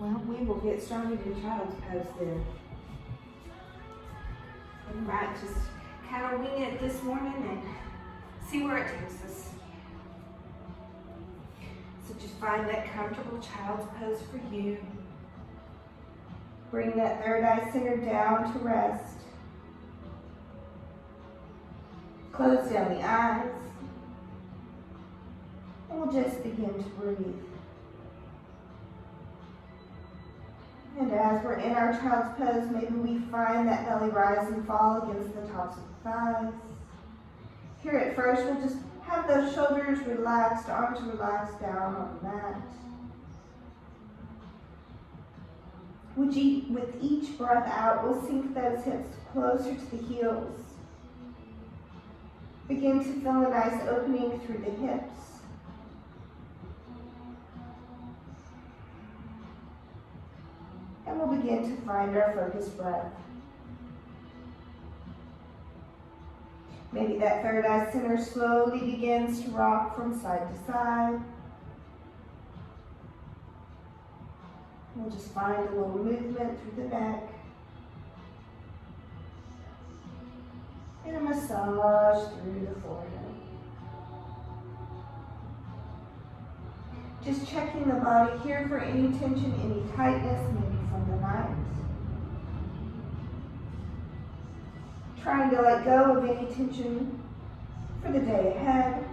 Well, we will get started in child's pose then. We might just kind of wing it this morning and see where it takes us. So just find that comfortable child's pose for you. Bring that third eye center down to rest. Close down the eyes. And we'll just begin to breathe. And as we're in our child's pose, maybe we find that belly rise and fall against the tops of the thighs. Here at first, we'll just have those shoulders relaxed, arms relaxed down on the mat. With each breath out, we'll sink those hips closer to the heels. Begin to feel a nice opening through the hips. And we'll begin to find our focused breath. Maybe that third eye center slowly begins to rock from side to side. We'll just find a little movement through the neck. And a massage through the forehead. Just checking the body here for any tension, any tightness, maybe from the night. Trying to let go of any tension for the day ahead.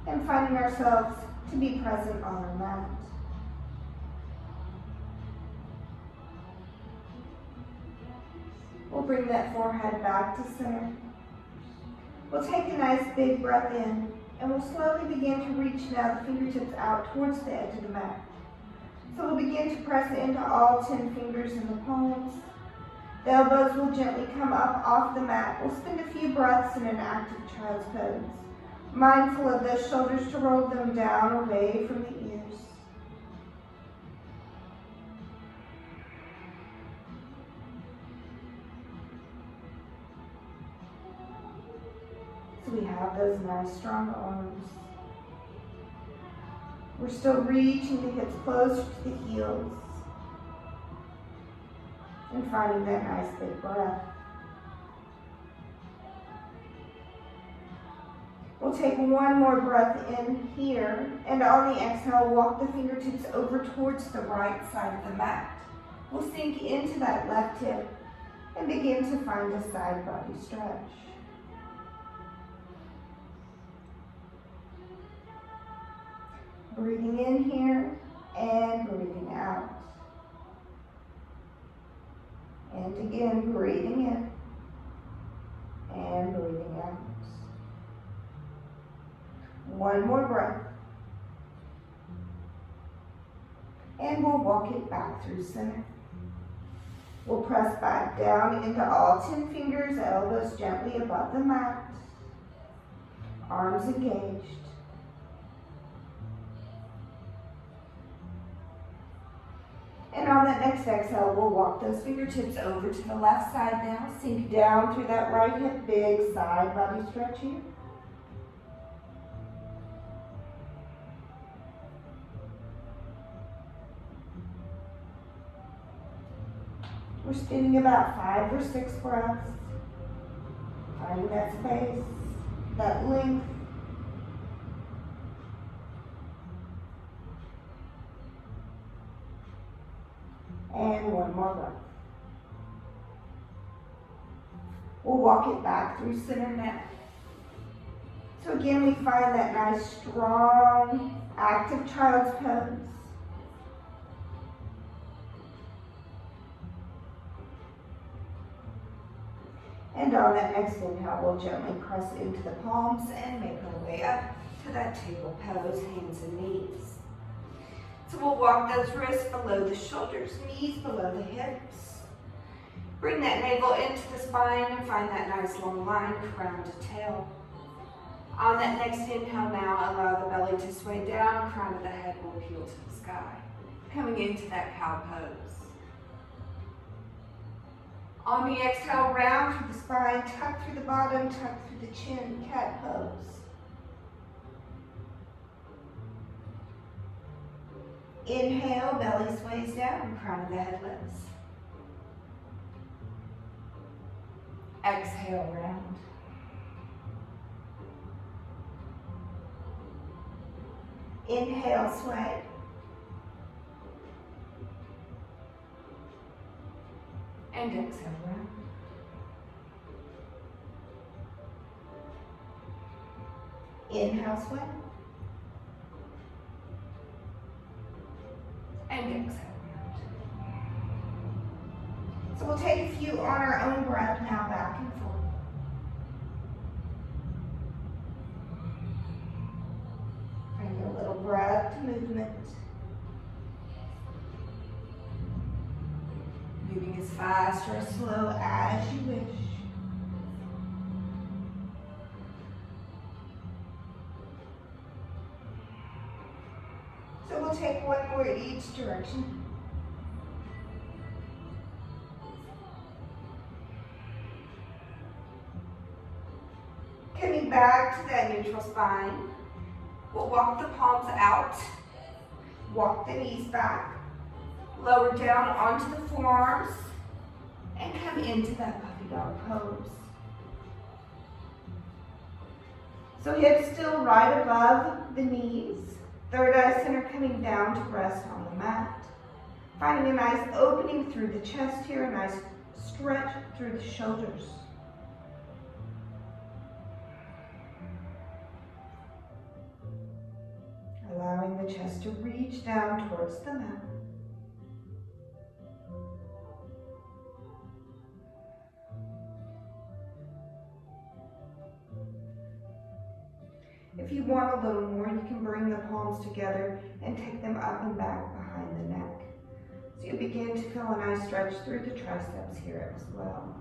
And finding ourselves to be present on our mat. We'll bring that forehead back to center. We'll take a nice big breath in, and we'll slowly begin to reach now the fingertips out towards the edge of the mat. So we'll begin to press into all 10 fingers in the palms. The elbows will gently come up off the mat. We'll spend a few breaths in an active child's pose, mindful of those shoulders to roll them down away from the ears. So we have those nice strong arms. We're still reaching the hips closer to the heels. And finding that nice big breath. We'll take one more breath in here, and on the exhale, walk the fingertips over towards the right side of the mat. We'll sink into that left hip and begin to find a side body stretch. Breathing in here and breathing out. And again, breathing in and breathing out. One more breath. And we'll walk it back through center. We'll press back down into all 10 fingers, elbows gently above the mat. Arms engaged. And on that next exhale, we'll walk those fingertips over to the left side now. Sink down through that right hip, big side body stretch here. We're spinning about 5 or 6 breaths. Finding that space, that length. And one more breath. We'll walk it back through center now. So again, we find that nice, strong, active child's pose. And on that next inhale, we'll gently press into the palms and make our way up to that table pose, hands and knees. So we'll walk those wrists below the shoulders, knees below the hips. Bring that navel into the spine and find that nice long line, crown to tail. On that next inhale now, allow the belly to sway down, crown of the head will peel to the sky. Coming into that cow pose. On the exhale, round through the spine, tuck through the bottom, tuck through the chin, cat pose. Inhale, belly sways down, crown of the head lifts. Exhale, round. Inhale, sway. And exhale, round. Inhale, sway. And exhale, round. So we'll take a few on our own breath now, back and forth. Bring a little breath to movement. Moving as fast or as slow as you wish. So we'll take one more each direction. Coming back to that neutral spine, we'll walk the palms out, walk the knees back, lower down onto the forearms, and come into that puppy dog pose. So hips still right above the knees, third eye center coming down to rest on the mat. Finding a nice opening through the chest here, a nice stretch through the shoulders. Allowing the chest to reach down towards the mat. If you want a little more, you can bring the palms together and take them up and back behind the neck. So you begin to feel a nice stretch through the triceps here as well.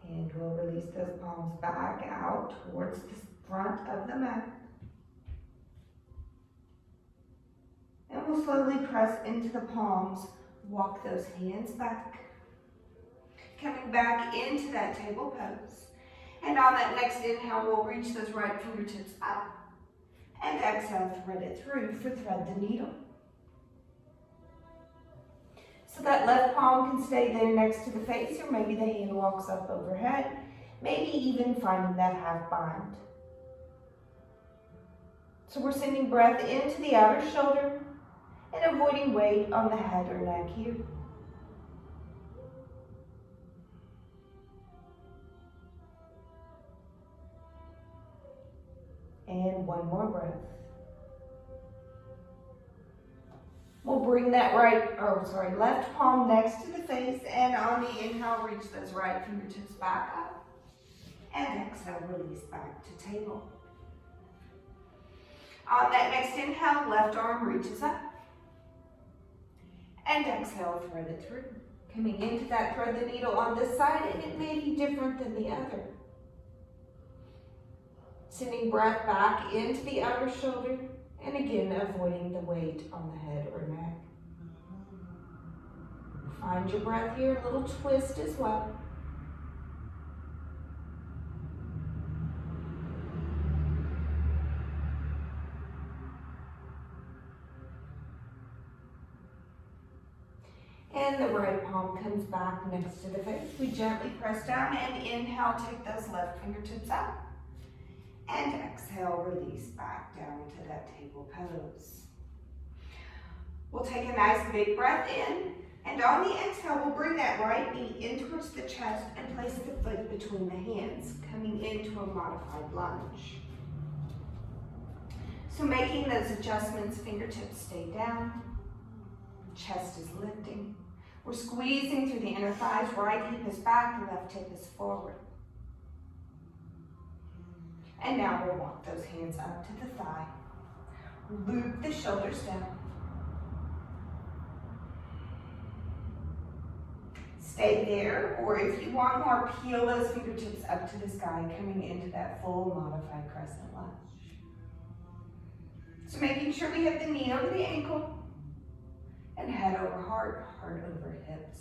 And we'll release those palms back out towards the front of the mat. And we'll slowly press into the palms, walk those hands back. Coming back into that table pose. And on that next inhale, we'll reach those right fingertips up. And exhale, thread it through for thread the needle. So that left palm can stay there next to the face, or maybe the hand walks up overhead, maybe even finding that half bind. So we're sending breath into the outer shoulder and avoiding weight on the head or neck here. And one more breath. We'll bring that left palm next to the face, and on the inhale, reach those right fingertips back up. And exhale, release back to table. On that next inhale, left arm reaches up. And exhale, thread it through. Coming into that, thread the needle on this side, and it may be different than the other. Sending breath back into the outer shoulder, and again, avoiding the weight on the head or neck. Find your breath here, a little twist as well. And the right palm comes back next to the face. We gently press down and inhale, take those left fingertips up. And exhale, release back down to that table pose. We'll take a nice big breath in, and on the exhale, we'll bring that right knee in towards the chest and place the foot between the hands, coming into a modified lunge. So making those adjustments, fingertips stay down, chest is lifting. We're squeezing through the inner thighs, right hip is back, left hip is forward. And now we'll walk those hands up to the thigh. Loop the shoulders down. Stay there, or if you want more, peel those fingertips up to the sky, coming into that full modified crescent lunge. So making sure we have the knee over the ankle, and head over heart, heart over hips.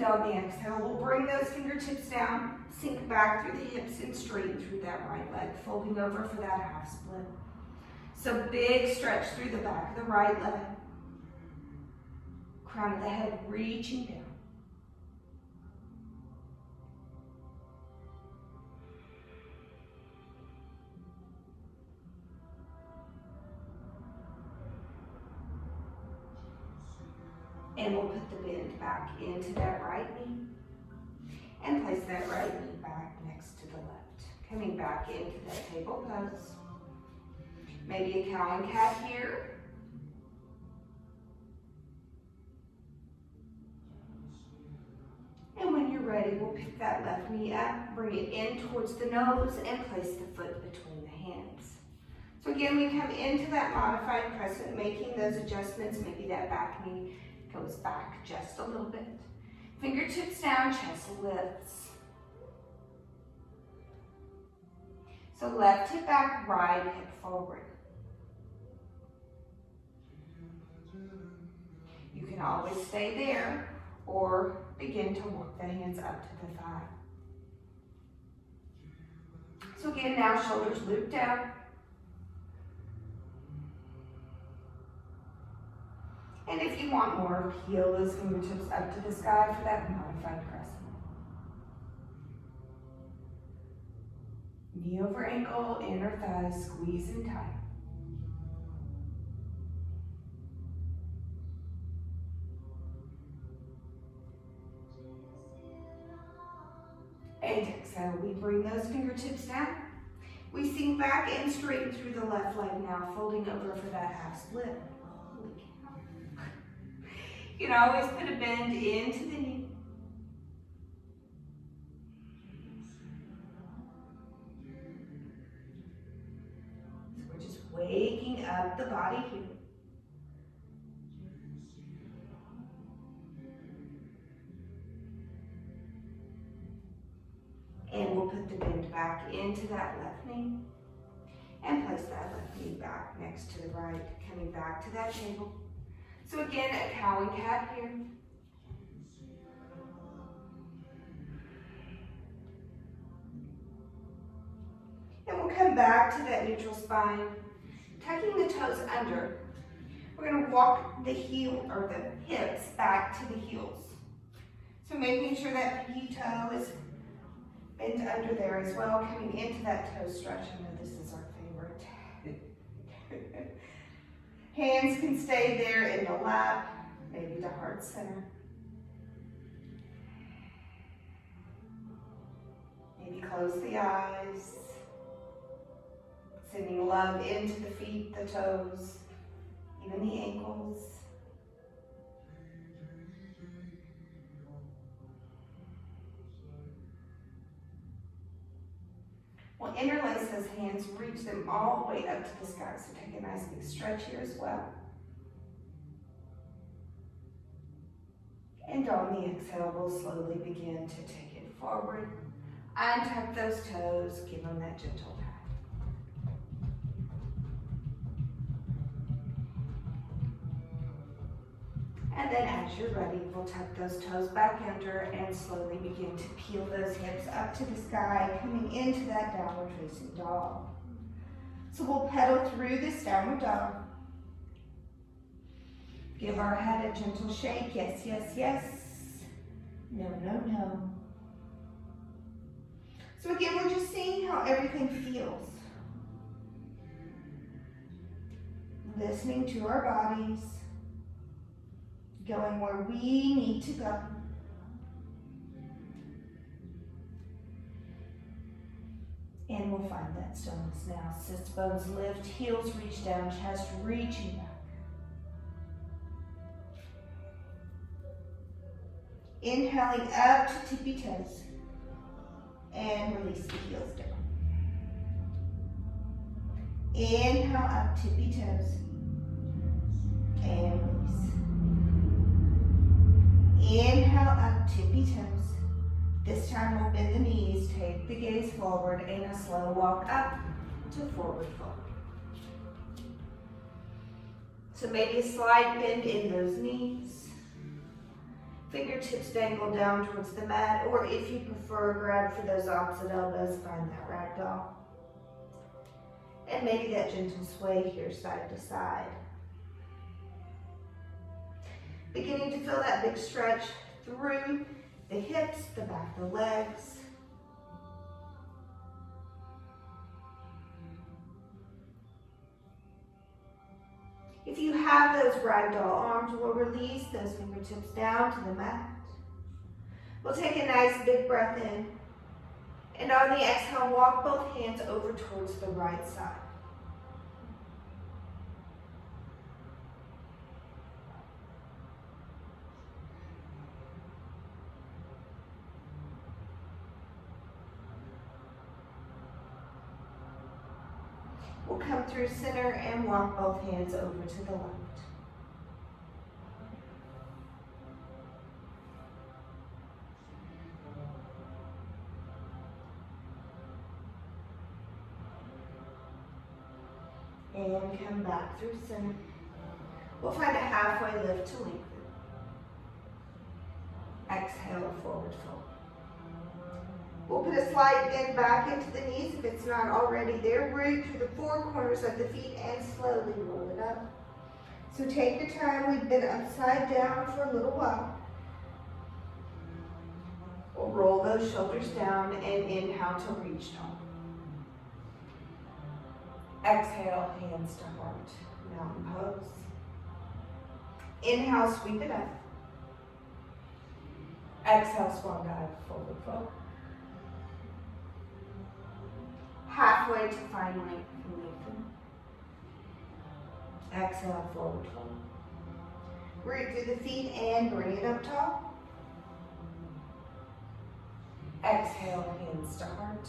on the exhale, we'll bring those fingertips down, sink back through the hips and straighten through that right leg, folding over for that half split. So big stretch through the back of the right leg. Crown of the head reaching down. And we'll put the bend back into that right knee and place that right knee back next to the left. Coming back into that table pose. Maybe a cow and cat here. And when you're ready, we'll pick that left knee up, bring it in towards the nose, and place the foot between the hands. So again, we come into that modified crescent, making those adjustments. Maybe that back knee goes back just a little bit. Fingertips down, chest lifts. So left hip back, right hip forward. You can always stay there or begin to walk the hands up to the thigh. So again, now shoulders loop down. And if you want more, peel those fingertips up to the sky for that modified crescent. Knee over ankle, inner thigh, squeeze and tight. And exhale, we bring those fingertips down. We sink back and straighten through the left leg now, folding over for that half split. Holy cow. You can always put a bend into the knee. So we're just waking up the body here. And we'll put the bend back into that left knee and place that left knee back next to the right, coming back to that table. So again, a cow and cat here. And we'll come back to that neutral spine, tucking the toes under. We're going to walk the heel or the hips back to the heels. So making sure that pinky toe is bent under there as well, coming into that toe stretch. I know this is our favorite. Hands can stay there in the lap, maybe the heart center. Maybe close the eyes. Sending love into the feet, the toes, even the ankles. We'll interlace those hands, reach them all the way up to the sky. So take a nice big stretch here as well. And on the exhale, we'll slowly begin to take it forward. Untuck those toes, give them that gentle pat. And then as you're ready, we'll tuck those toes back under and slowly begin to peel those hips up to the sky, coming into that downward facing dog. So we'll pedal through this downward dog. Give our head a gentle shake. Yes, yes, yes. No, no, no. So again, we're just seeing how everything feels. Listening to our bodies. Going where we need to go. And we'll find that stillness now. Sits bones lift, heels reach down, chest reaching back. Inhaling up to tippy toes. And release the heels down. Inhale up, tippy toes. And release. Inhale up, tippy toes. This time we'll bend the knees, take the gaze forward, and a slow walk up to forward fold. So maybe a slight bend in those knees. Fingertips dangle down towards the mat, or if you prefer, grab for those opposite elbows, find that ragdoll. And maybe that gentle sway here side to side. Beginning to feel that big stretch through the hips, the back of the legs. If you have those ragdoll arms, we'll release those fingertips down to the mat. We'll take a nice big breath in. And on the exhale, walk both hands over towards the right side. We'll come through center and walk both hands over to the left. And come back through center. We'll find a halfway lift to lengthen. Exhale, forward fold. We'll put a slight bend back into the knees if it's not already there. Root through the four corners of the feet and slowly roll it up. So take your time. We've been upside down for a little while. We'll roll those shoulders down and inhale to reach tall. Exhale, hands to heart, mountain pose. Inhale, sweep it up. Exhale, swan dive, forward fold. Halfway to find length and lengthen. Exhale, forward fold. Root through the feet and bring it up tall. Exhale, hands to heart.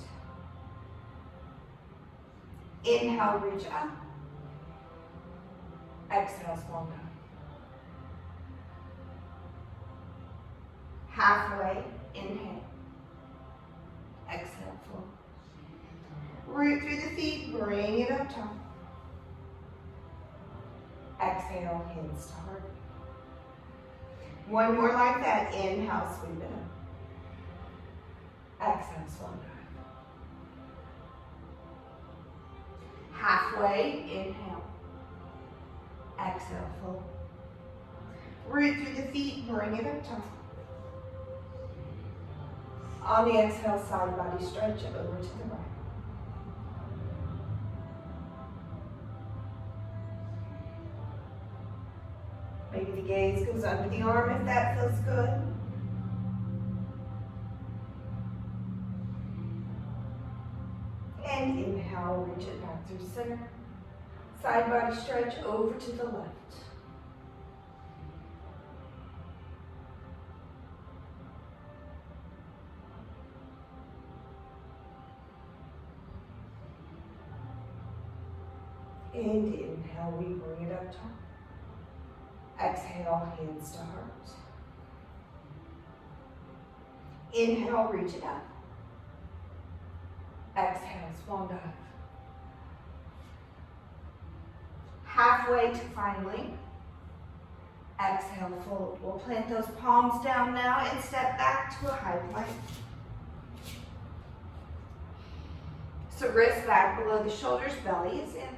Inhale, reach up. Exhale, swan dive. Halfway, inhale. Exhale, fold. Root through the feet, bring it up top. Exhale, hands to heart. One more like that. Inhale, sweep it up. Exhale, swan dive. Halfway, inhale. Exhale, fold. Root through the feet, bring it up top. On the exhale, side body stretch over to the right. Maybe the gaze goes under the arm if that feels good. And inhale, reach it back through center. Side body stretch over to the left. And inhale, we bring it up top. Exhale, hands to heart. Inhale, reach it up. Exhale, swan dive. Halfway to find length. Exhale, fold. We'll plant those palms down now and step back to a high plank. So wrists back below the shoulders, belly is in.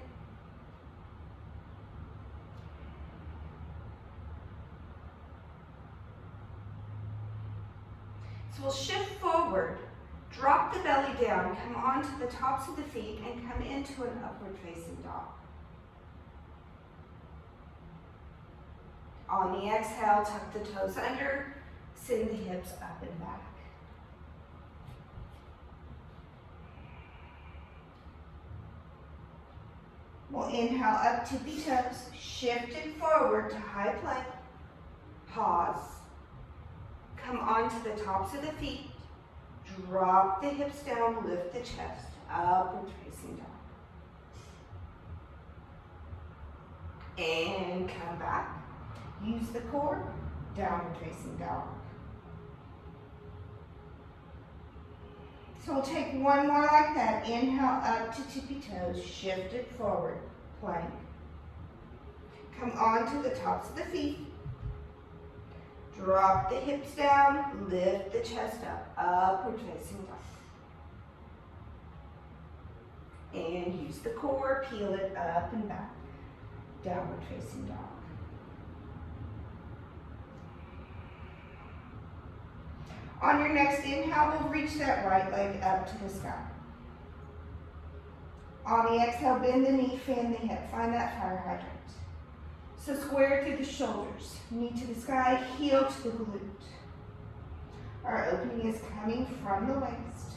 So we'll shift forward, drop the belly down, come onto the tops of the feet, and come into an upward facing dog. On the exhale, tuck the toes under, send the hips up and back. We'll inhale up, tippy toes, shift it forward to high plank, pause. Come onto the tops of the feet, drop the hips down, lift the chest, upward facing dog. And come back. Use the core, downward facing dog. So we'll take one more like that. Inhale up to tippy toes, shift it forward, plank. Come onto the tops of the feet. Drop the hips down, lift the chest up, upward facing dog. And use the core, peel it up and back, downward facing dog. On your next inhale, we'll reach that right leg up to the sky. On the exhale, bend the knee, fan the hip, find that fire hydrant. So square through the shoulders, knee to the sky, heel to the glute. Our opening is coming from the waist.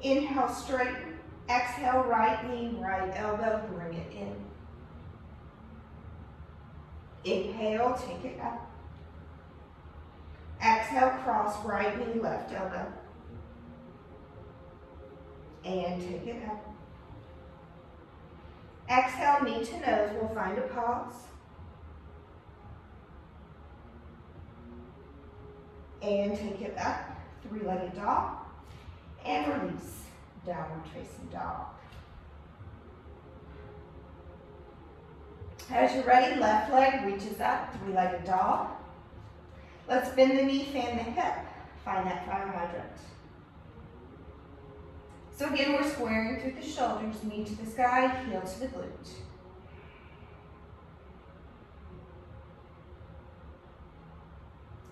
Inhale, straighten. Exhale, right knee, right elbow, bring it in. Inhale, take it up. Exhale, cross right knee, left elbow. And take it up. Exhale, knee to nose, we'll find a pause. And take it up, three-legged dog. And release, downward facing dog. As you're ready, left leg reaches up, three-legged dog. Let's bend the knee, fan the hip. Find that fire hydrant. So again, we're squaring through the shoulders, knee to the sky, heel to the glute.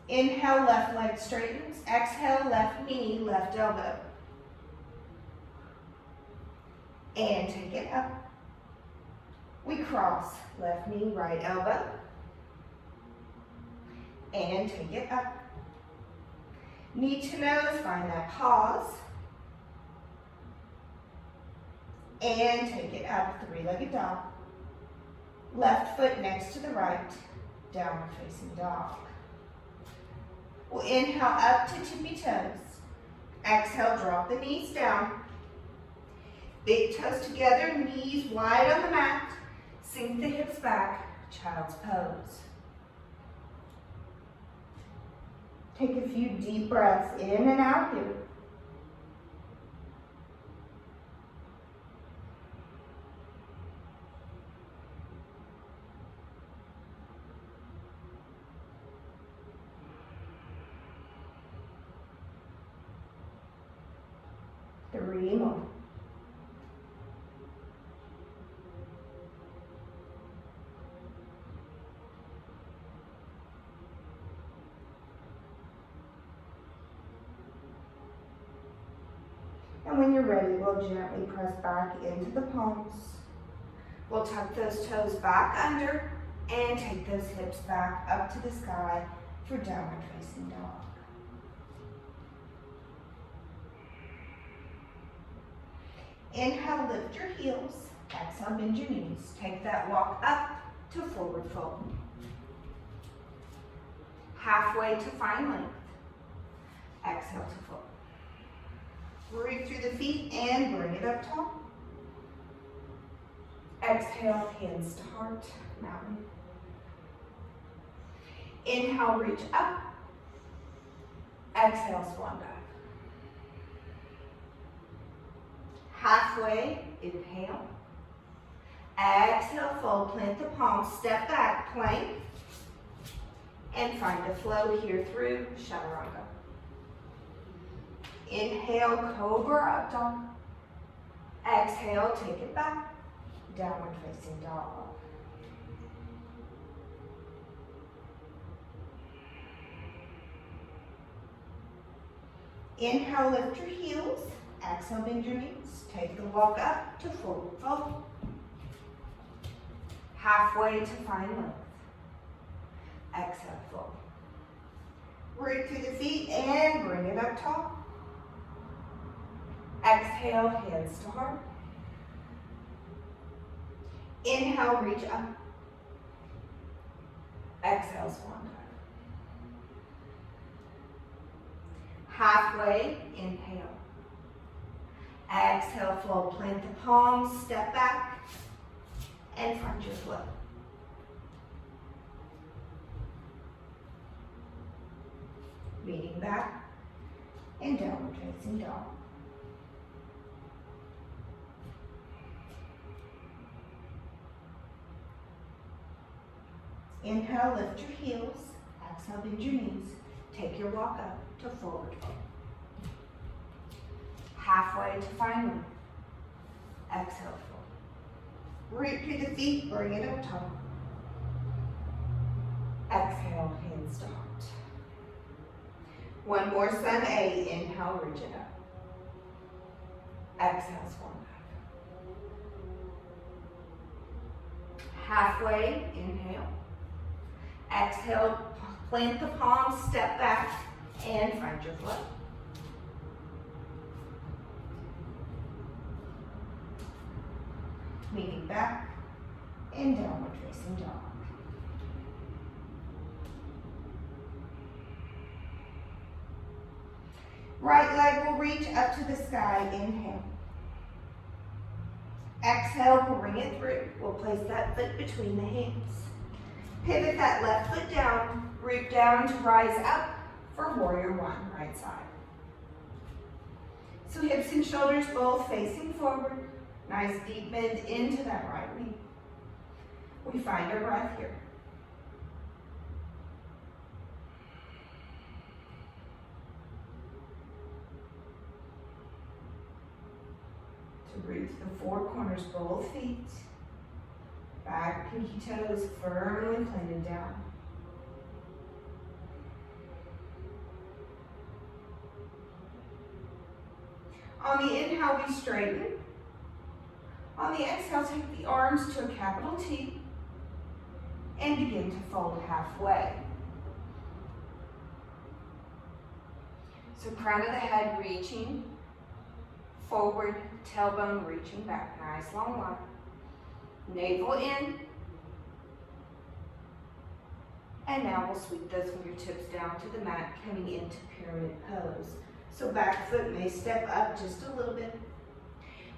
Inhale, left leg straightens. Exhale, left knee, left elbow. And take it up. We cross, left knee, right elbow. And take it up. Knee to nose, find that pause. And take it up, three-legged dog. Left foot next to the right, downward facing dog. We'll inhale up to tippy toes. Exhale, drop the knees down. Big toes together, knees wide on the mat. Sink the hips back, child's pose. Take a few deep breaths in and out here. Three more. And when you're ready, we'll gently press back into the palms. We'll tuck those toes back under and take those hips back up to the sky for downward facing dog. Inhale, lift your heels. Exhale, bend your knees. Take that walk up to forward fold. Halfway to find length. Exhale to fold. Breathe through the feet and bring it up top. Exhale, hands to heart, mountain. Inhale, reach up. Exhale, swan dive. Halfway, inhale. Exhale, fold, plant the palms, step back, plank. And find a flow here through chaturanga. Inhale, cobra up dog. Exhale, take it back, downward facing dog. Inhale, lift your heels. Exhale, bend your knees. Take the walk up to forward fold. Halfway to find length. Exhale, fold. Breathe through the feet and bring it up top. Exhale, hands to heart. Inhale, reach up. Exhale, swan dive. Halfway, inhale. Exhale, fold, plant the palms, step back, and find your flow. Meeting back, and downward facing dog. Inhale, lift your heels. Exhale, bend your knees. Take your walk up to forward fold. Halfway to final. Exhale, fold. Root through the feet, bring it up top. Exhale, hands to heart. One more sun A. Inhale, reach it up. Exhale, swan dive. Halfway, inhale. Exhale, plant the palms, step back, and find your flow. Leaning back and downward facing dog. Right leg will reach up to the sky. Inhale. Exhale, bring it through. We'll place that foot between the hands. Pivot that left foot down, root down to rise up for warrior one, right side. So hips and shoulders both facing forward. Nice deep bend into that right knee. We find our breath here. So breathe to the four corners, both feet. Back pinky toes firmly planted down. On the inhale, we straighten. On the exhale, take the arms to a capital T and begin to fold halfway. So crown of the head reaching forward, tailbone reaching back. Nice long line. Navel in. And now we'll sweep those fingertips down to the mat, coming into pyramid pose. So back foot may step up just a little bit.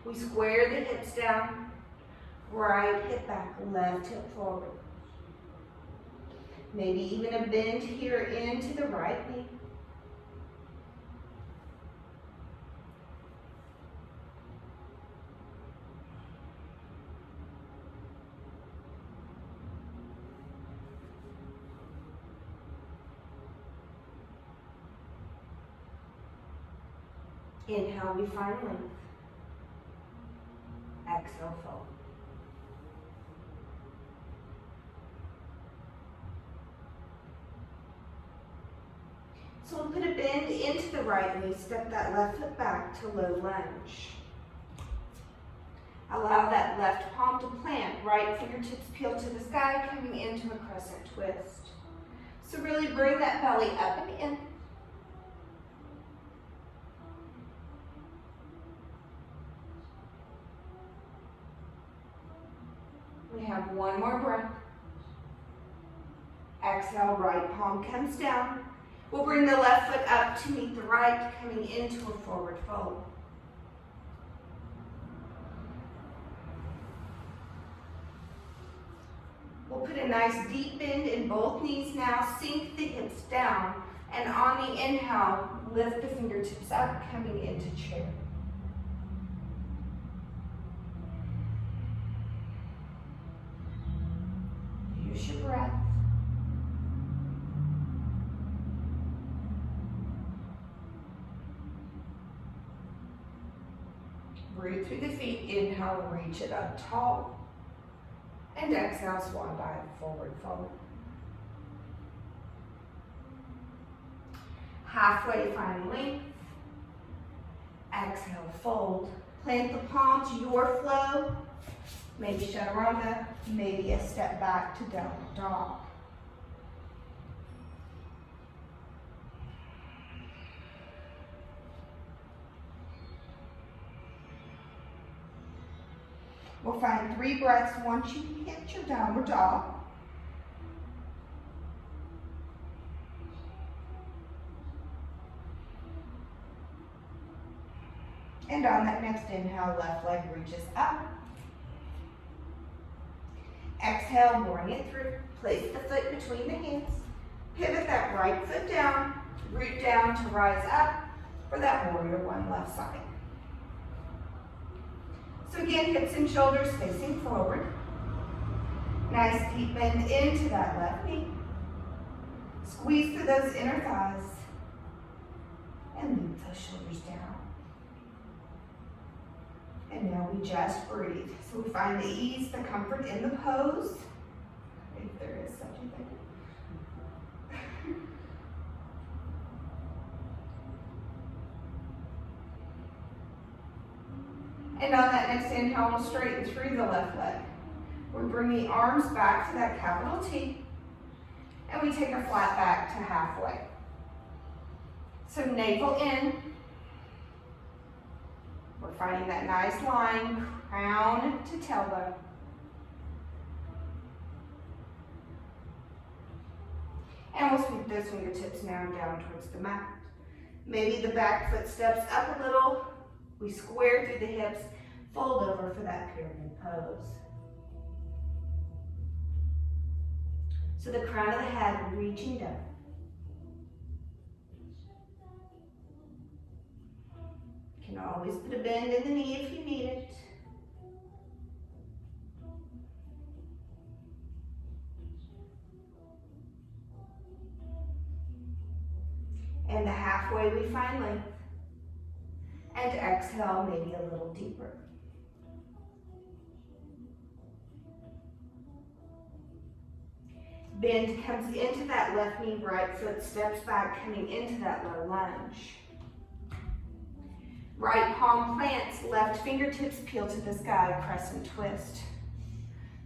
We square the hips down, right hip back, left hip forward. Maybe even a bend here into the right knee. Inhale, we find length. Exhale, fold. So we'll put a bend into the right knee, step that left foot back to low lunge. Allow that left palm to plant, right fingertips peel to the sky, coming into a crescent twist. So really bring that belly up and in. We have one more breath. Exhale, right palm comes down. We'll bring the left foot up to meet the right, coming into a forward fold. We'll put a nice deep bend in both knees now, sink the hips down, and on the inhale, lift the fingertips up, coming into chair. Use your breath. Breathe through the feet. Inhale, reach it up tall. And exhale, swan dive, forward fold. Halfway, find length. Exhale, fold. Plant the palms, your flow. Maybe chaturanga, maybe a step back to downward dog. We'll find 3 breaths once you hit your downward dog. And on that next inhale, left leg reaches up. Exhale, bring it through. Place the foot between the hands. Pivot that right foot down. Root down to rise up for that warrior one left side. So again, hips and shoulders facing forward. Nice deep bend into that left knee. Squeeze through those inner thighs and loop those shoulders down. And now we just breathe. So we find the ease, the comfort in the pose, if there is such a thing. And on that next inhale, we'll straighten through the left leg. We bring the arms back to that capital T, and we take a flat back to halfway. So navel in. We're finding that nice line, crown to tailbone. And we'll sweep those fingertips now down towards the mat. Maybe the back foot steps up a little. We square through the hips, fold over for that pyramid pose. So the crown of the head reaching down. You can always put a bend in the knee if you need it. And the halfway we find length. And exhale maybe a little deeper. Bend comes into that left knee, right foot steps back, coming into that low lunge. Right palm plants, left fingertips peel to the sky, crescent twist.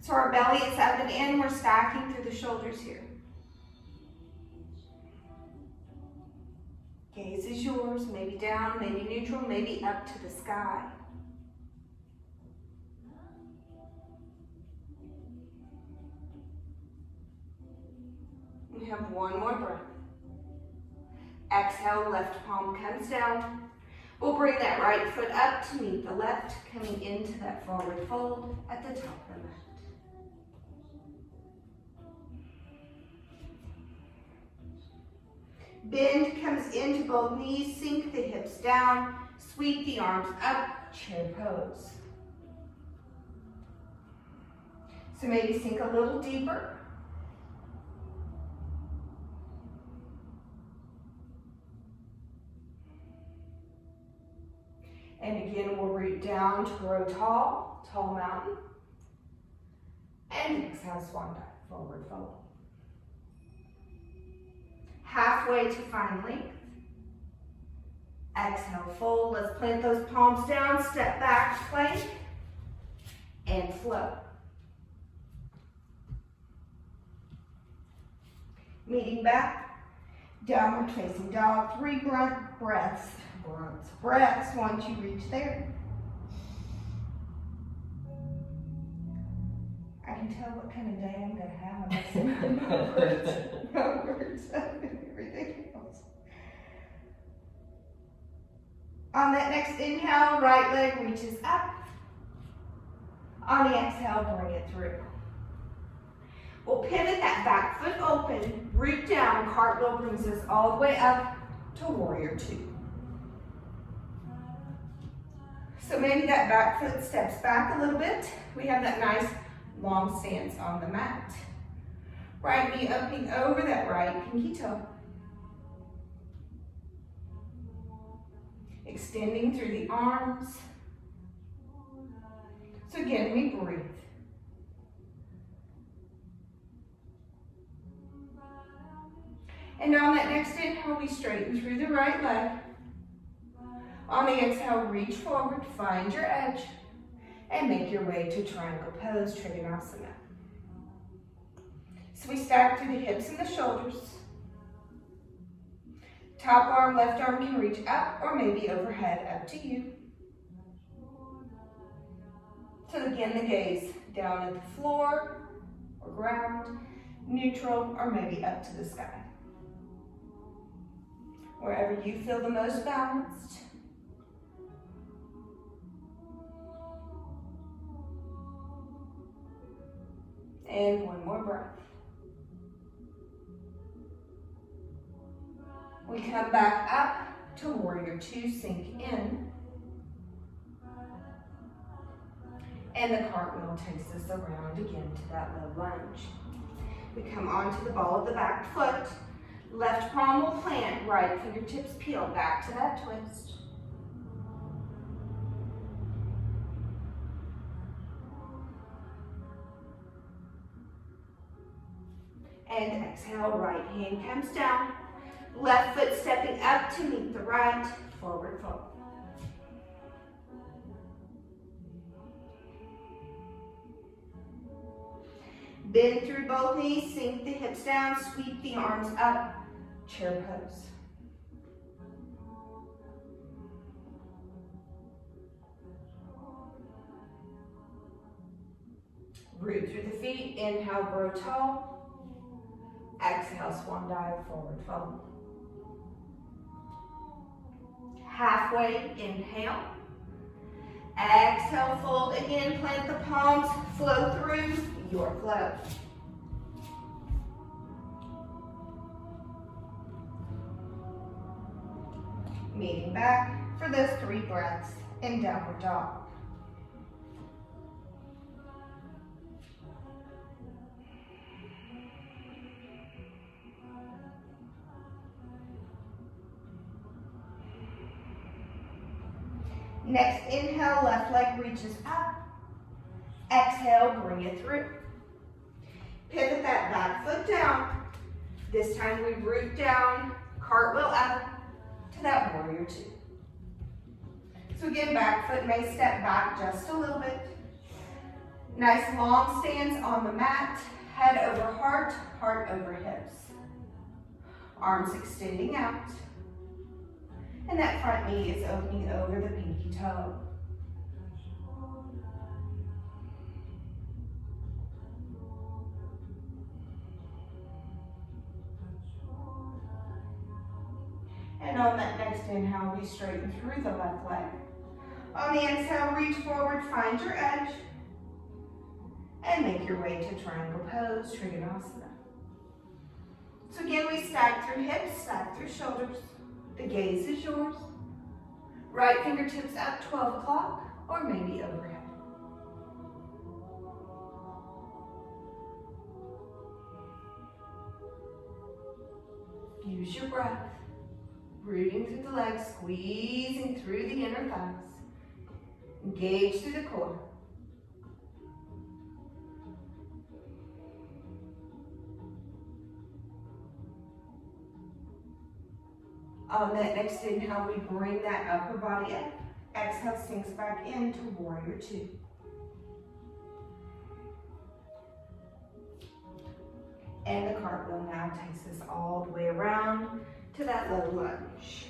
So our belly is up and in, we're stacking through the shoulders here. Gaze is yours, maybe down, maybe neutral, maybe up to the sky. We have one more breath. Exhale, left palm comes down. We'll bring that right foot up to meet the left, coming into that forward fold at the top of the mat. Bend comes into both knees, sink the hips down, sweep the arms up, chair pose. So maybe sink a little deeper. And again, we'll root down to grow tall, tall mountain. And exhale, swan dive, forward fold. Halfway to find length. Exhale, fold. Let's plant those palms down, step back, plank, and flow. Meeting back, downward facing dog, 3 breaths once you reach there. I can tell what kind of day I'm going to have. No words, everything else. On that next inhale, right leg reaches up. On the exhale, bring it through. We'll pivot that back foot open, root down, cartwheel brings us all the way up to warrior 2. So maybe that back foot steps back a little bit. We have that nice long stance on the mat. Right knee upping over that right pinky toe. Extending through the arms. So again, we breathe. And on that next inhale, we straighten through the right leg. On the exhale, reach forward, find your edge, and make your way to triangle pose, Trikonasana. So we stack through the hips and the shoulders. Top arm, left arm can reach up or maybe overhead, up to you. So again, the gaze down at the floor or ground, neutral, or maybe up to the sky. Wherever you feel the most balanced. And one more breath. We come back up to warrior 2, sink in. And the cartwheel takes us around again to that low lunge. We come onto the ball of the back foot. Left palm will plant, right fingertips peel back to that twist. And exhale, right hand comes down. Left foot stepping up to meet the right, forward fold. Bend through both knees, sink the hips down, sweep the arms up, chair pose. Root through the feet, inhale, grow tall. Exhale, swan dive, forward fold. Halfway, inhale. Exhale, fold again, plant the palms, flow through your flow. Meeting back for those 3 breaths in downward dog. Next inhale, left leg reaches up. Exhale, bring it through. Pivot that back foot down. This time we root down, cartwheel up to that warrior 2. So again, back foot may step back just a little bit. Nice long stance on the mat, head over heart, heart over hips. Arms extending out. And that front knee is opening over the pinky toe. And on that next inhale, we straighten through the left leg. On the exhale, reach forward, find your edge. And make your way to triangle pose, Trikonasana. So again, we stack through hips, stack through shoulders. The gaze is yours. Right fingertips up, 12 o'clock, or maybe overhead. Use your breath. Rooting through the legs, squeezing through the inner thighs. Engage through the core. On that next inhale, we bring that upper body up. Exhale, sinks back into warrior 2. And the cartwheel now takes us all the way around to that low lunge.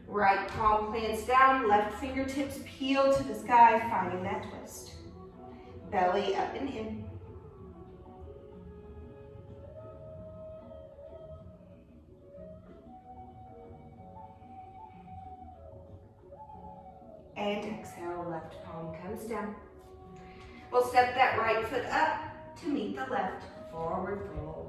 Right palm plants down, left fingertips peel to the sky, finding that twist. Belly up and in. And exhale, left palm comes down. We'll step that right foot up to meet the left, forward fold.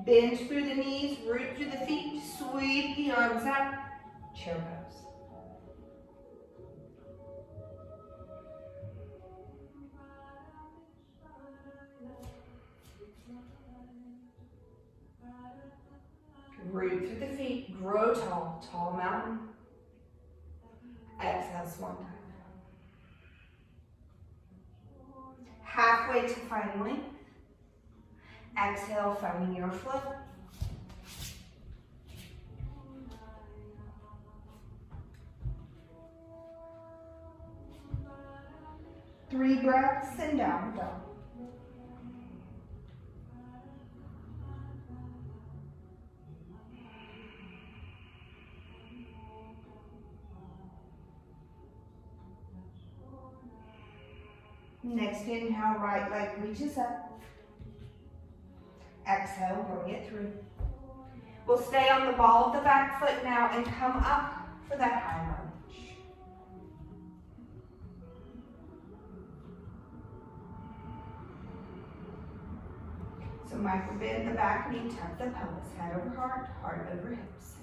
Bend through the knees, root through the feet, sweep the arms up, chair pose. Root through the feet, grow tall, tall mountain. Exhale, swan dive. Halfway to find length. Exhale, finding your flow. Three breaths and down dog. Next inhale, right leg reaches up. Exhale, bring it through. We'll stay on the ball of the back foot now and come up for that high lunge. So micro bend the back knee, tuck the pelvis, head over heart, heart over hips.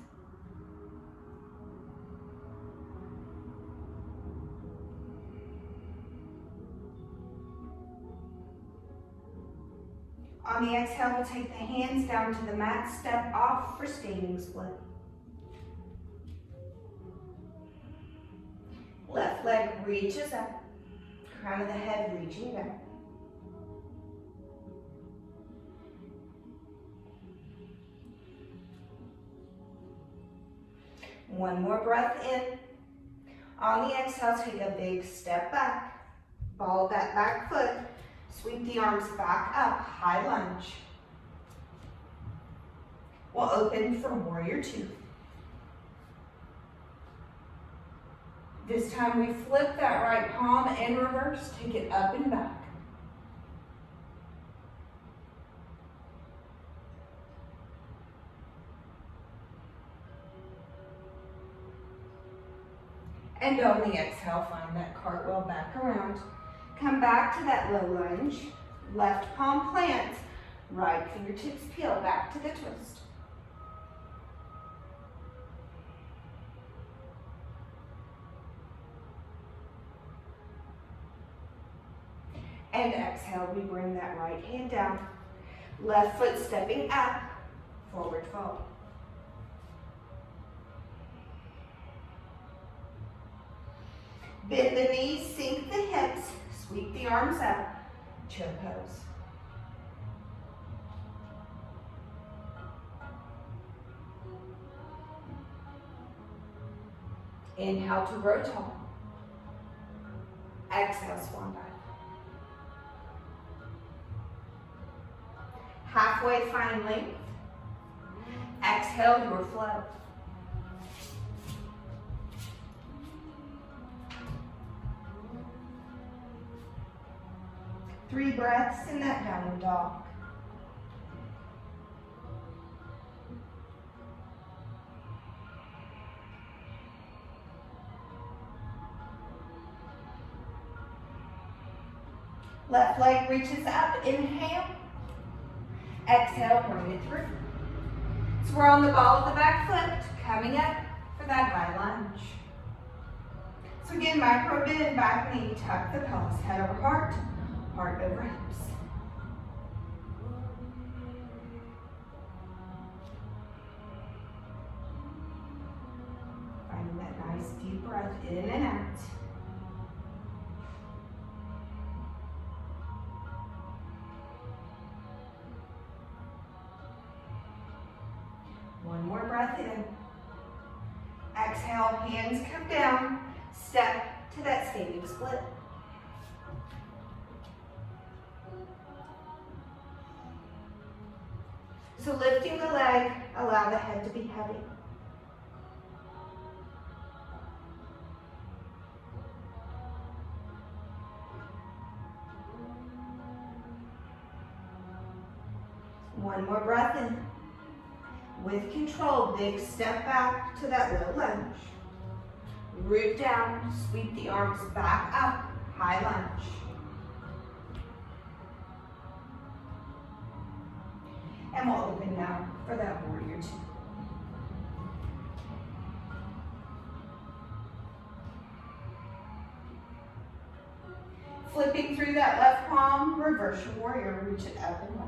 On the exhale, we'll take the hands down to the mat, step off for standing split. Left leg reaches up, crown of the head reaching down. One more breath in. On the exhale, take a big step back. Ball that back foot. Sweep the arms back up, high lunge. We'll open for warrior two. This time we flip that right palm in reverse, take it up and back. And on the exhale, find that cartwheel back around. Come back to that low lunge. Left palm plants, right fingertips peel back to the twist. And exhale, we bring that right hand down. Left foot stepping up, forward fold. Bend the knees, sink the hips, sweep the arms up, chair pose. Inhale to grow tall. Exhale, swan dive. Halfway, find length. Exhale, your flow. Three breaths in that downward dog. Left leg reaches up, inhale. Exhale, bring it through. So we're on the ball of the back foot, coming up for that high lunge. So again, micro bend, back knee, tuck the pelvis, head over heart, heart over hips. Finding that nice deep breath in and out. One more breath in. Exhale, hands come down, step to that standing split. So lifting the leg, allow the head to be heavy. One more breath in. With control, big step back to that low lunge. Root down, sweep the arms back up, high lunge. And we'll open now for that warrior two. Flipping through that left palm, reverse your warrior, reach it up and back.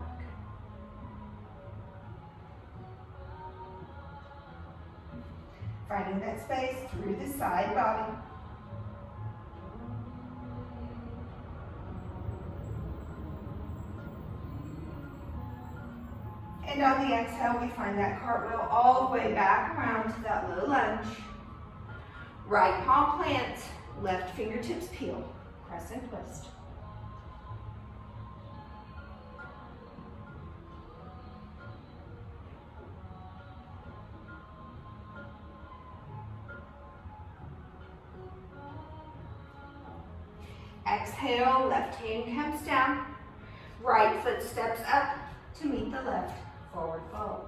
Finding that space through the side body. And on the exhale, we find that cartwheel all the way back around to that low lunge. Right palm plants, left fingertips peel, crescent twist. Exhale, left hand comes down, right foot steps up to meet the left, forward fold.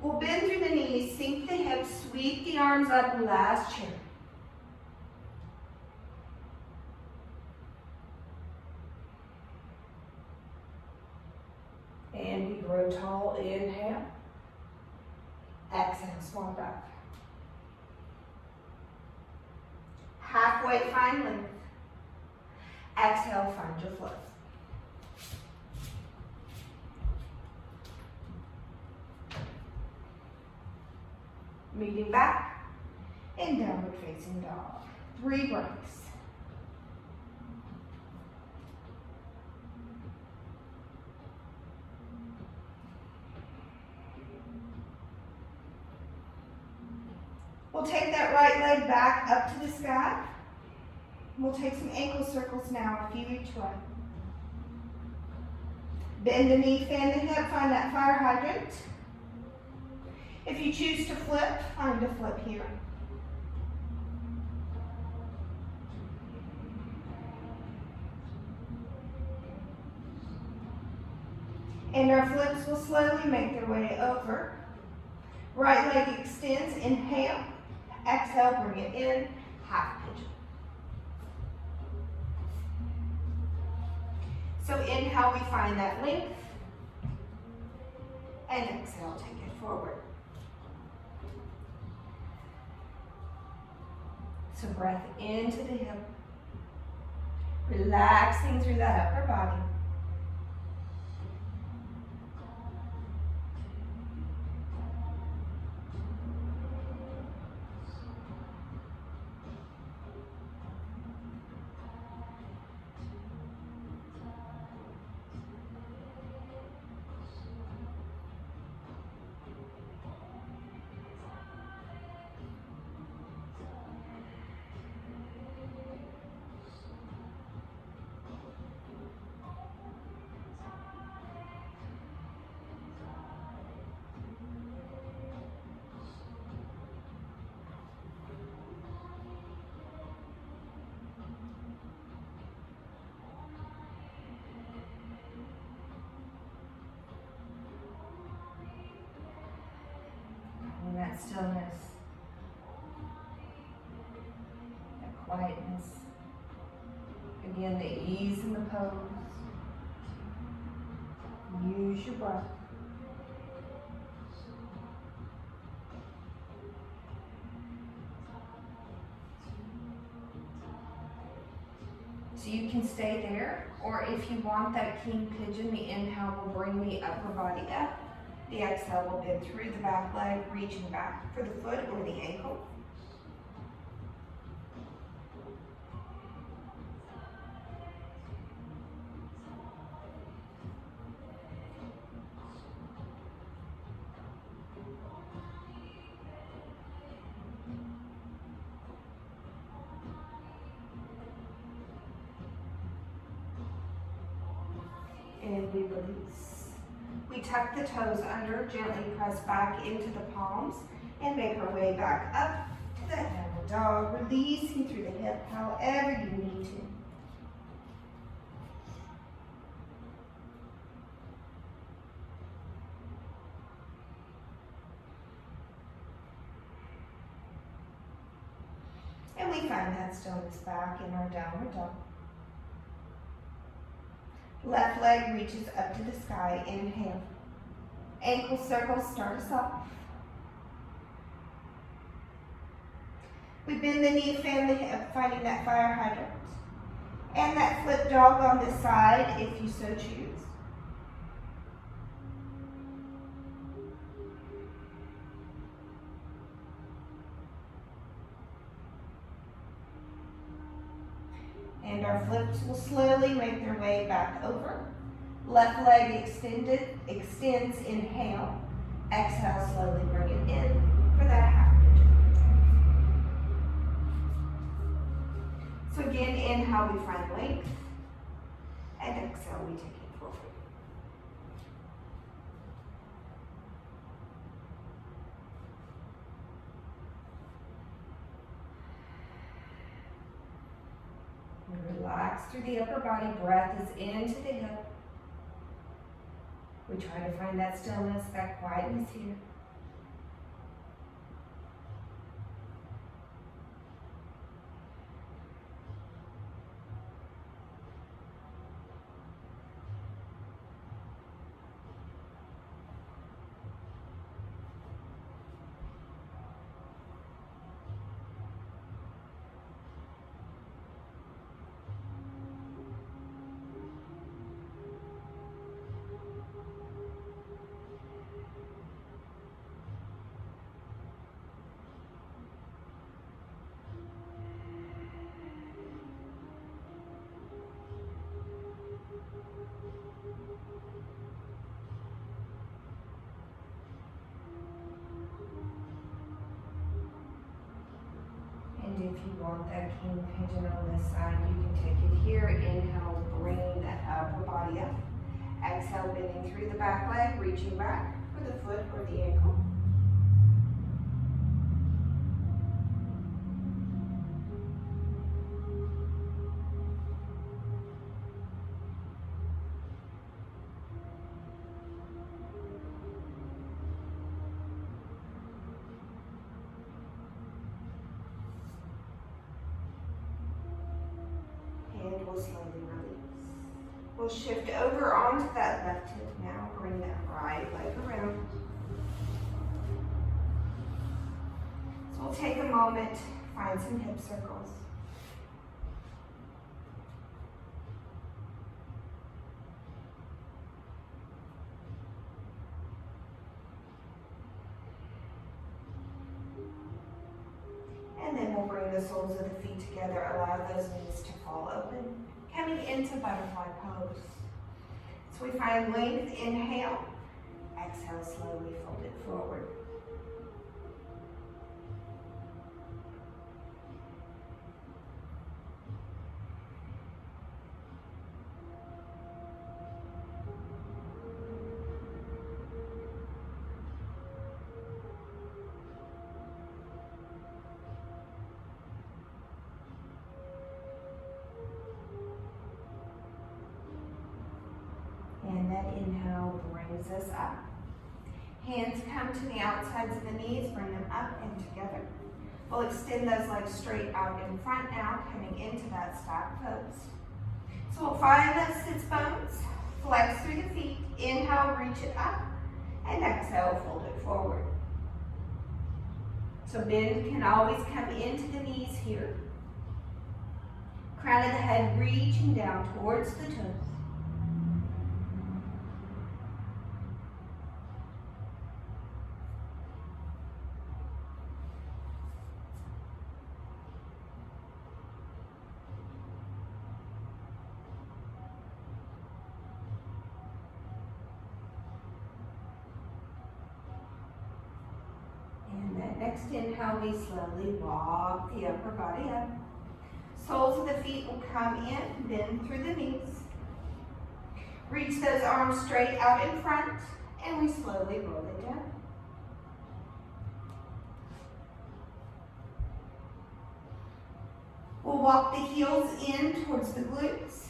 We'll bend through the knees, sink the hips, sweep the arms up, last chair. And we grow tall. Inhale. Exhale, swan dive. Halfway, find length. Exhale, find your flow. Meeting back in downward facing dog. 3 breaths. We'll take that right leg back up to the sky. We'll take some ankle circles now, a few each way. Bend the knee, fan the hip, find that fire hydrant. If you choose to flip, find a flip here. And our flips will slowly make their way over. Right leg extends, inhale. Exhale, bring it in, half pigeon. So inhale, we find that length. And exhale, take it forward. So breath into the hip. Relaxing through that upper body. And that stillness, that quietness, again the ease in the pose, use your breath. So you can stay there, or if you want that king pigeon, the inhale will bring the upper body up. The exhale will bend through the back leg, reaching back for the foot or the ankle. And we release. We tuck the toes under, gently press back into the palms, and make our way back up to that downward dog, releasing through the hip however you need to. And we find that stillness back in our downward dog. Left leg reaches up to the sky, inhale. Ankle circles start us off. We bend the knee, fan the hip, finding that fire hydrant. And that flip dog on this side if you so choose. And our flips will slowly make their way back over. Left leg extends, inhale. Exhale, slowly bring it in for that half pigeon. So again, inhale, we find length. And exhale, we take it forward. Relax through the upper body, breath is into the hip. We try to find that stillness, that quietness here. you want that king pigeon on this side, you can take it here. Inhale, bring that upper body up. Exhale, bending through the back leg, reaching back for the foot or the ankle. And we'll slowly release. We'll shift over onto that left hip now. Bring that right leg around. So we'll take a moment, find some hip circles. And then we'll bring the soles of the feet together, allow those knees to fall open, coming into butterfly pose. So we find length, inhale, exhale, slowly fold it forward. And that inhale brings us up. Hands come to the outsides of the knees, bring them up and together. We'll extend those legs straight out in front now, coming into that stack pose. So we'll find those sits bones, flex through the feet, inhale, reach it up, and exhale, fold it forward. So bend can always come into the knees here. Crown of the head reaching down towards the toes. Next inhale, we slowly walk the upper body up. Soles of the feet will come in, bend through the knees. Reach those arms straight out in front, and we slowly roll it down. We'll walk the heels in towards the glutes.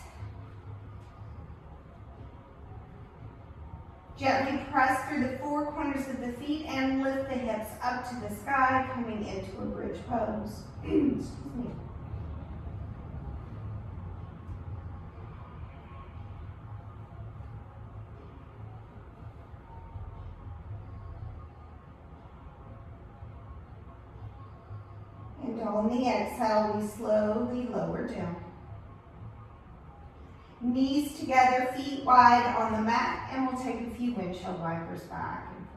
Gently press through the four corners of the feet and lift the hips up to the sky, coming into a bridge pose. Excuse me. And on the exhale, we slowly lower down. Knees together, feet wide on the mat, and we'll take a few windshield wipers back and forth.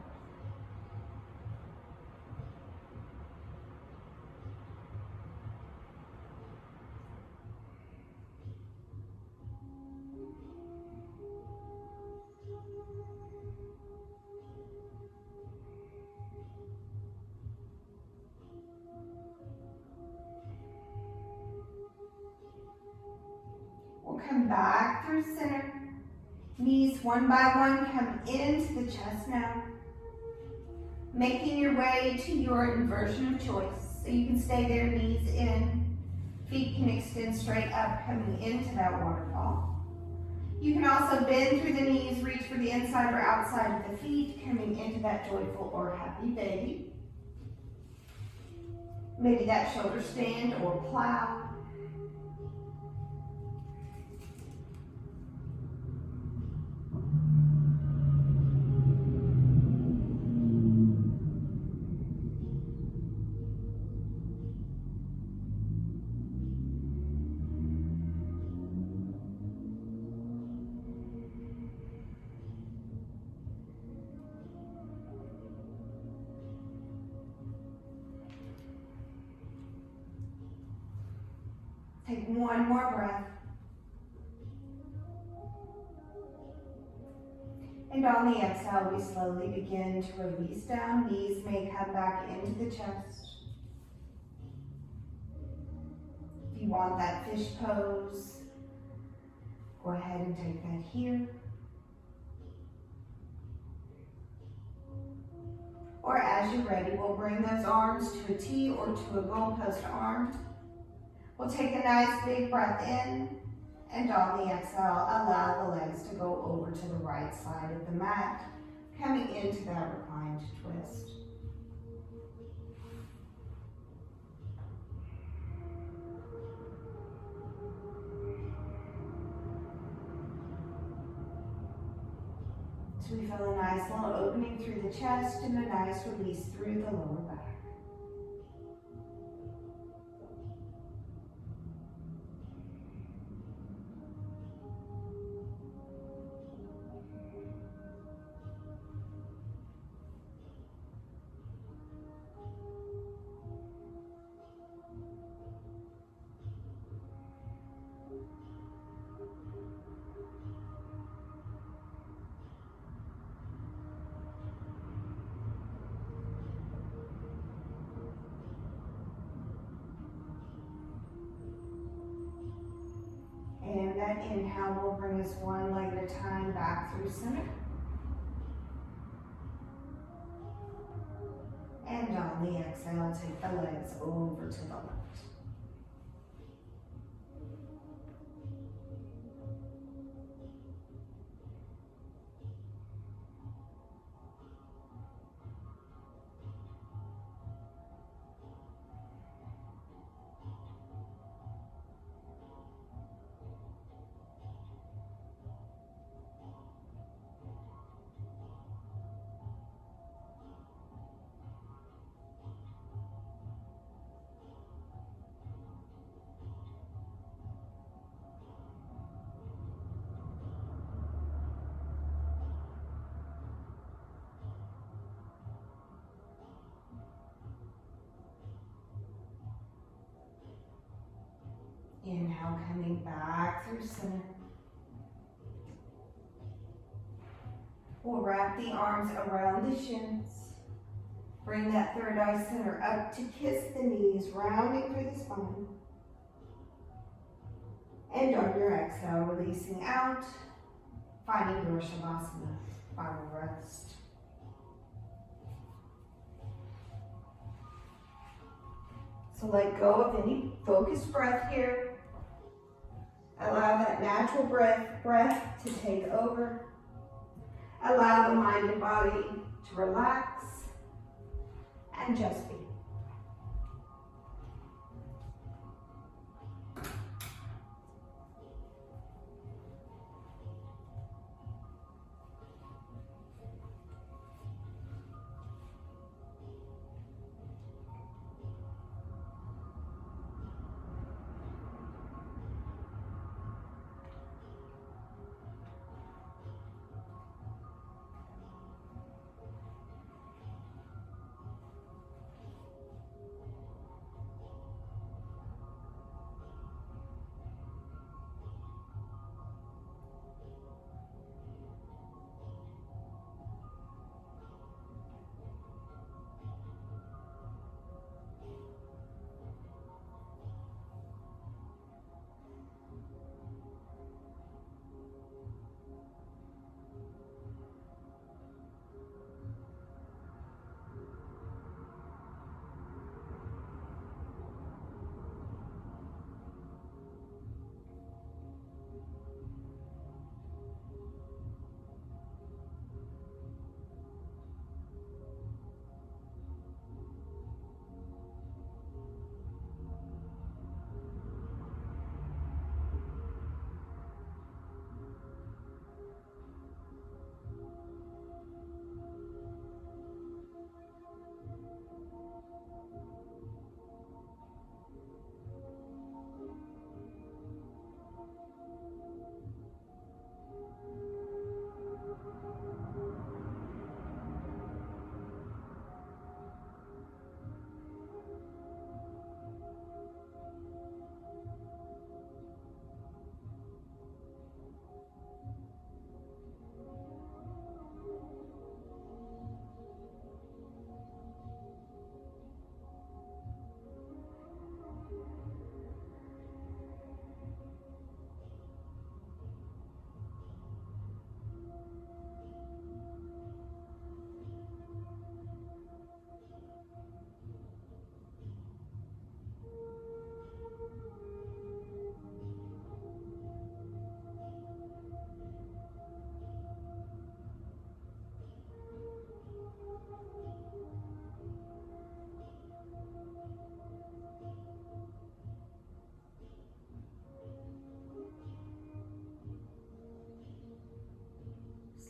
We'll come back through center. Knees one by one come into the chest now. Making your way to your inversion of choice. So you can stay there, knees in. Feet can extend straight up, coming into that waterfall. You can also bend through the knees, reach for the inside or outside of the feet, coming into that joyful or happy baby. Maybe that shoulder stand or plow. Take one more breath. And on the exhale, we slowly begin to release down. Knees may come back into the chest. want that fish pose, go ahead and take that here. Or as you're ready, we'll bring those arms to a T or to a goalpost arm. We'll take a nice big breath in, and on the exhale, allow the legs to go over to the right side of the mat, coming into that reclined twist. So we feel a nice little opening through the chest and a nice release through the lower back. And that inhale will bring us one leg at a time back through center. And on the exhale, take the legs over to the left. Inhale, coming back through center. We'll wrap the arms around the shins. Bring that third eye center up to kiss the knees, rounding through the spine. And on your exhale, releasing out, finding your Shavasana, final rest. So let go of any focused breath here. Allow that natural breath to take over. Allow the mind and body to relax and just be.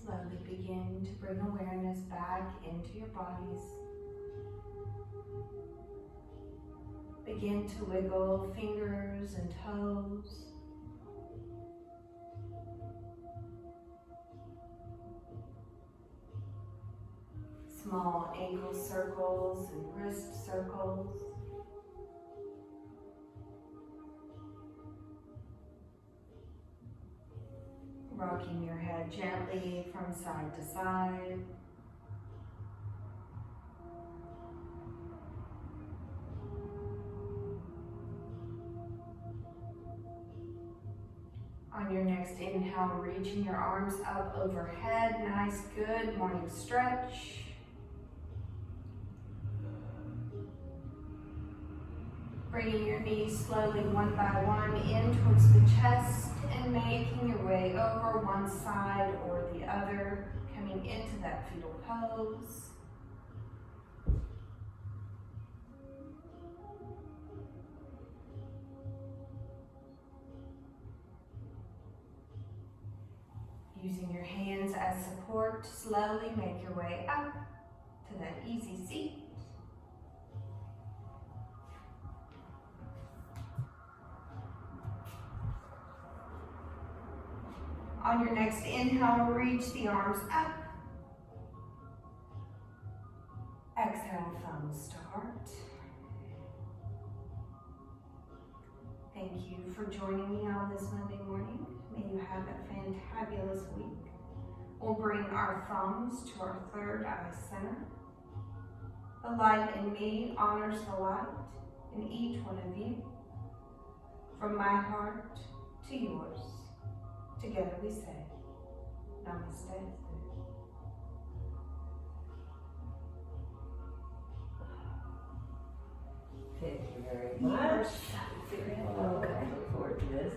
Slowly begin to bring awareness back into your bodies. Begin to wiggle fingers and toes. Small ankle circles and wrist circles. Rocking your head gently from side to side. On your next inhale, reaching your arms up overhead. Nice, good morning stretch. Bringing your knees slowly one by one in towards the chest and making your way over one side or the other, coming into that fetal pose. Using your hands as support, slowly make your way up to that easy seat. On your next inhale, reach the arms up. Exhale, thumbs to heart. Thank you for joining me on this Monday morning. May you have a fantabulous week. We'll bring our thumbs to our third eye center. The light in me honors the light in each one of you. From my heart to yours, together we say, Namaste. Thank you very much. Very Look forward to this.